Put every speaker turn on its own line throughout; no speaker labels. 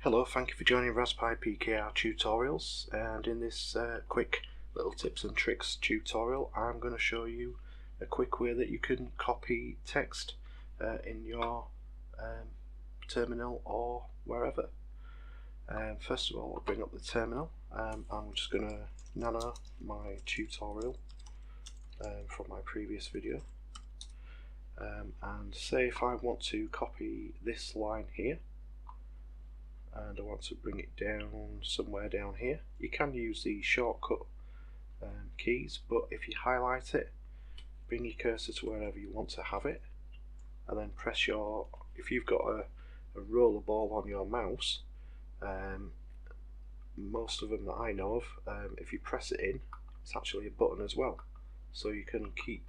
Hello, thank you for joining RasPipKr tutorials, and in this quick little tips and tricks tutorial I'm going to show you a quick way that you can copy text in your terminal or wherever. First of all, I'll bring up the terminal. I'm just going to nano my tutorial from my previous video, and say if I want to copy this line here and I want to bring it down somewhere down here, you can use the shortcut keys, but if you highlight it, bring your cursor to wherever you want to have it, and then press your, if you've got a roller ball on your mouse, most of them that I know of, if you press it in, it's actually a button as well, so you can keep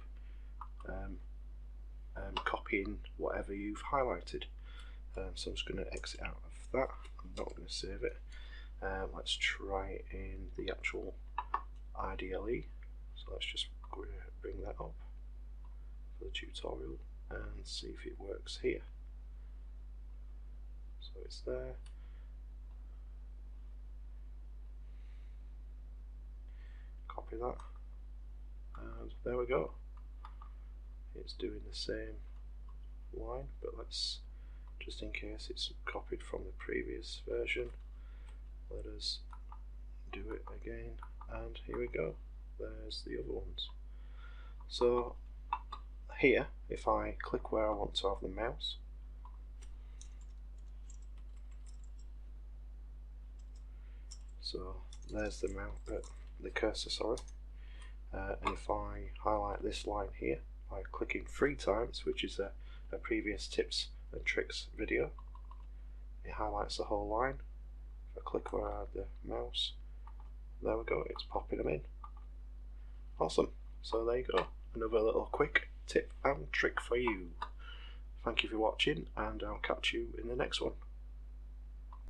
copying whatever you've highlighted. So I'm just going to exit out of that. I'm not going to save it. Let's try it in the actual IDLE. So let's just bring that up for the tutorial and see if it works here. So it's there. Copy that, and there we go. It's doing the same line, but let's, just in case it's copied from the previous version, let us do it again, and here we go, there's the other ones. So here, if I click where I want to have the mouse, so there's the mouse, the cursor, sorry, and if I highlight this line here by clicking 3 times, which is a previous tips and tricks video, it highlights the whole line. If I click where I have the mouse, there we go, it's popping them in. Awesome, so there you go, another little quick tip and trick for you. Thank you for watching, and I'll catch you in the next one.